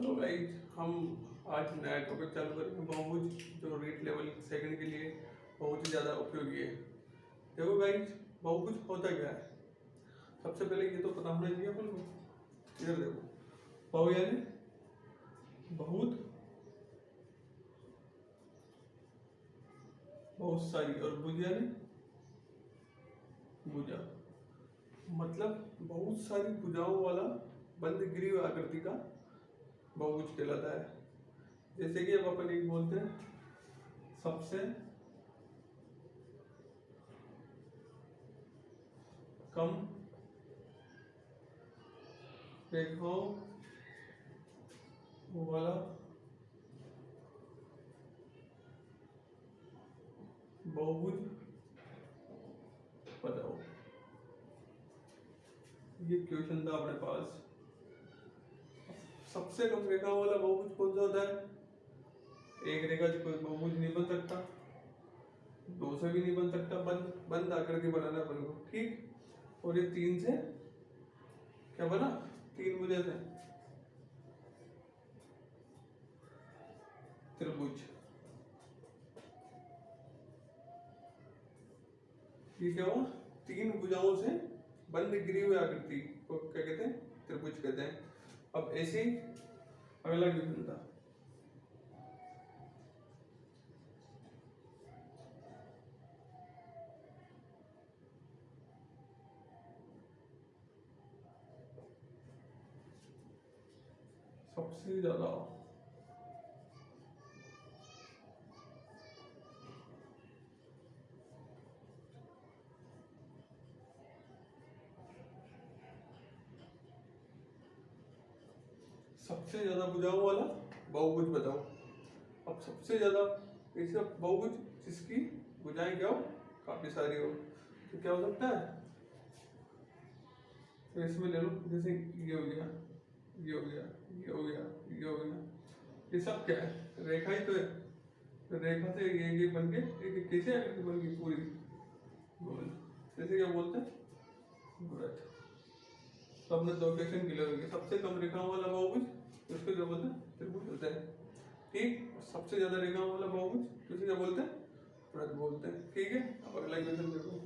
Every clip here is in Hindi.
हेलो गाइस, हम आज नया टॉपिक चालू करेंगे। बहुभुज जो रीट लेवल सेकंड के लिए बहुत ही ज़्यादा उपयोगी है। देखो गाइस, बहुभुज होता क्या है? सबसे पहले ये तो पता होना चाहिए अपन को। इधर देखो, बहु यानी बहुत, बहुत सारी, और भुज यानी भुजा, मतलब बहुत सारी भुजाओं वाला बंद ग्रीव आकृति का बहुभुज कहलाता है। जैसे कि अब अपन एक बोलते हैं, सबसे कम रेखाओं वाला बहुभुज बताओ। ये क्वेश्चन था अपने पास। सबसे कम रेखाओं वाला बहुभुज कौन सा होता है? एक रेखा से कोई बहुभुज नहीं बन सकता, दो से भी नहीं बन सकता, बंद आकृति बनाना अपन को, ठीक। और ये तीन से क्या बना? तीन भुजा से त्रिभुज। ये क्या हुआ? तीन भुजाओं से बंद ग्रीव आकृति को क्या कहते हैं? त्रिभुज कहते हैं। अब ऐसे ही अगला क्वेश्चन था, सबसे ज्यादा भुजाओं वाला बहुभुज बताओ। अब सबसे ज्यादा ऐसा बहुभुज जिसकी भुजाएं क्या हो? काफी सारी हो, तो क्या हो सकता है? तो इसमें ले लो, जैसे ये हो गया, ये हो गया, ये हो गया, ये हो गया, ये सब क्या है? रेखा ही तो है। तो रेखा से ये बन के एक कैसे आकृति बन गई? पूरी गोल। जैसे क्या बोलते हैं? वृत्त। तो हमने दो क्वेश्चन क्लियर हो गए। सबसे कम रेखाओं वाला बहुभुज उसको क्या बोलते हैं? त्रिभुज बोलते हैं, ठीक। सबसे ज्यादा रेखाओं वाला बहुभुज उसे क्या बोलते हैं? वृत्त बोलते हैं, ठीक है। अब अगला क्वेश्चन देखो।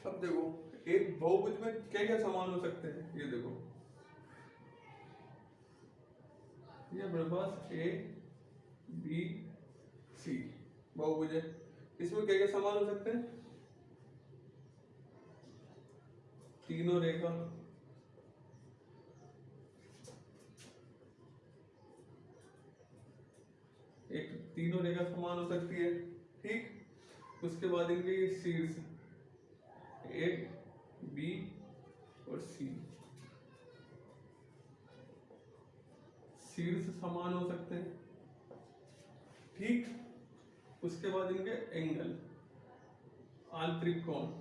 अब देखो, एक बहुभुज में क्या क्या समान हो सकते हैं? ये देखो, ये अपने पास ए बी सी बहुभुज है। इसमें क्या क्या समान हो सकते हैं? तीनों रेखा, एक तीनों रेखा समान हो सकती है, ठीक। उसके बाद इनके ये शीर्ष ए बी और सी, शीर्ष समान हो सकते हैं, ठीक। उसके बाद इनके एंगल, आंतरिक कोण,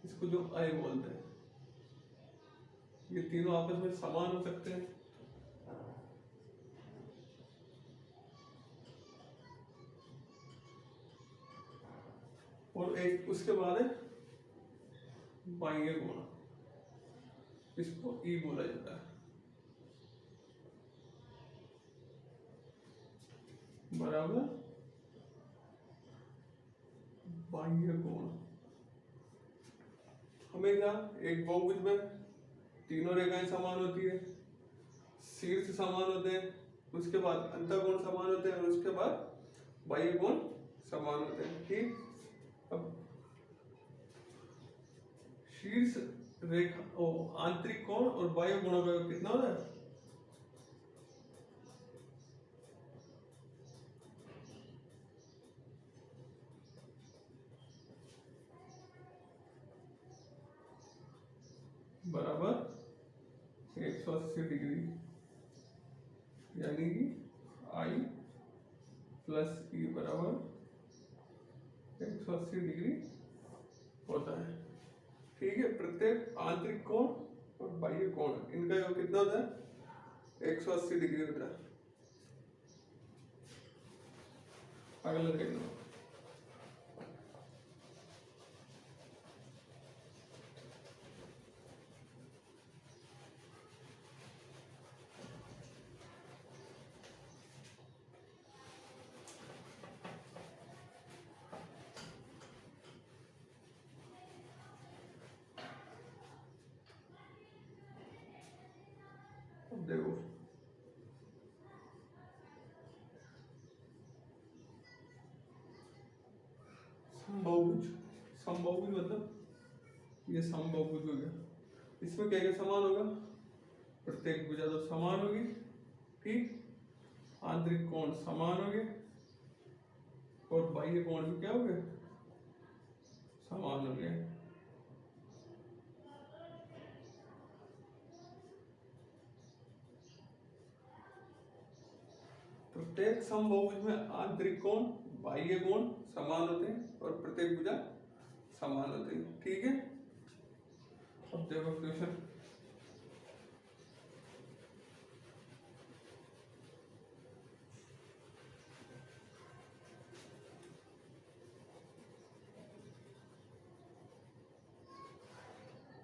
इसको जो आई बोलते हैं, ये तीनों आपस में समान हो सकते हैं। और एक उसके बाद है बाह्य कोण, इसको ई बोला जाता है, बराबर बाह्य कोण। हमेशा एक बहुभुज में तीनों रेखाएं समान होती है, शीर्ष समान होते हैं, उसके बाद अंतःकोण समान होते हैं, और उसके बाद बाह्य कोण समान होते हैं, ठीक। अब शीर्ष रेखा आंतरिक कोण और बाह्य कोणों का कितना होता है? बराबर 180 डिग्री, यानी कि आई प्लस ई बराबर 180 डिग्री होता है। ठीक है। प्रत्येक आंतरिक कोण और बाह्य कोण इनका योग कितना होता है 180 डिग्री होता है। अगला देख लो, देखो समबाहुभुज, समबाहुभुज मतलब ये समबाहुभुज हो गया। इसमें क्या क्या समान होगा, प्रत्येक भुजा तो समान होगी, ठीक, आंतरिक कोण समान हो गए और बाह्य कोण भी क्या हो गए समान हो गए। प्रत्येक समबाहुभुज में आंतरिक कोण बाह्य कोण समान होते हैं और प्रत्येक भुजा समान होते हैं, ठीक है। अब देखो क्वेश्चन,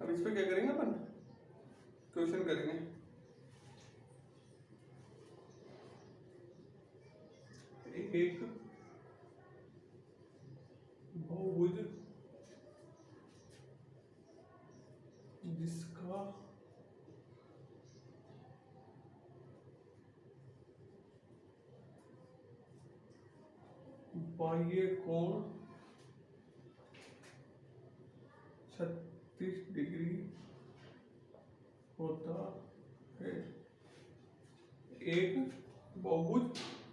अब इस पे क्या करेंगे अपन, क्वेश्चन करेंगे। एक बहुभुज जिसका बाह्य कोण 36 डिग्री होता है। एक बहुभुज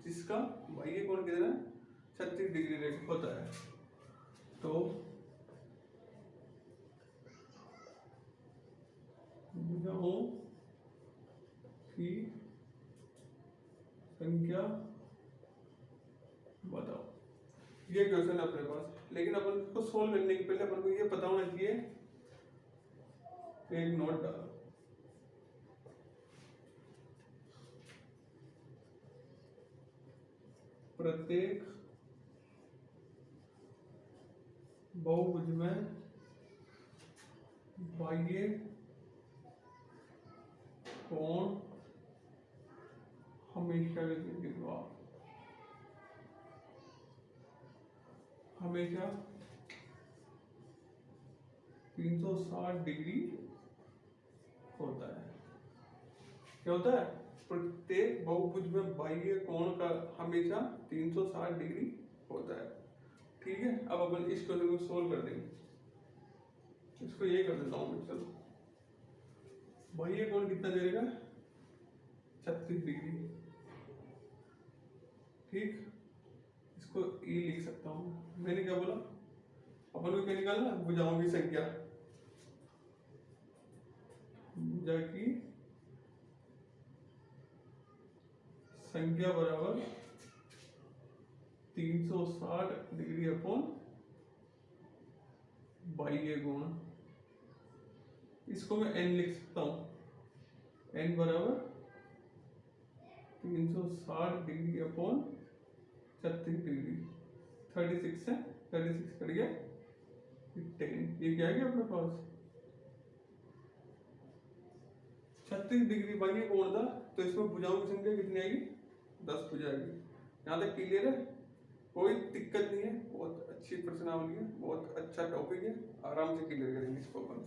जिसका बाह्य कोण कितना है 36 डिग्री होता है, तो भुजाओं की संख्या बताओ। ये क्वेश्चन है अपने पास, लेकिन अपन को सोल्व करने के पहले अपन को ये पता होना चाहिए, एक नोट डालो, प्रत्येक बहुभुज में बाह्य कोण हमेशा हमेशा 360 डिग्री होता है। क्या होता है, प्रत्येक बहुभुज में बाह्य कोण का हमेशा 360 डिग्री होता है, ठीक है। अब अपन इस क्वेश्चन को सोल्व कर देंगे, इसको ये कर देता हूँ मैं, चलो। बाह्य कोण कितना दे देगा 36 डिग्री, ठीक, इसको ई लिख सकता हूँ। मैंने क्या बोला, अपन को क्या निकालना, भुजाओं की संख्या, भुजा की संख्या बराबर 360 डिग्री अपॉन बाह्य कोण। इसको मैं n लिख सकता हूं, n बराबर 360 डिग्री अपॉन 36 डिग्री, 36 से 36 कट गया 10, ये क्या है अपने पास 36 डिग्री बाह्य कोण था, तो इसमें भुजाओं की संख्या कितनी आएगी 10 भुजा आएगी। यहाँ तक क्लियर है, कोई दिक्कत नहीं है, बहुत अच्छी प्रश्नावली है, बहुत अच्छा टॉपिक है, आराम से क्लियर करेंगे इसको अपन।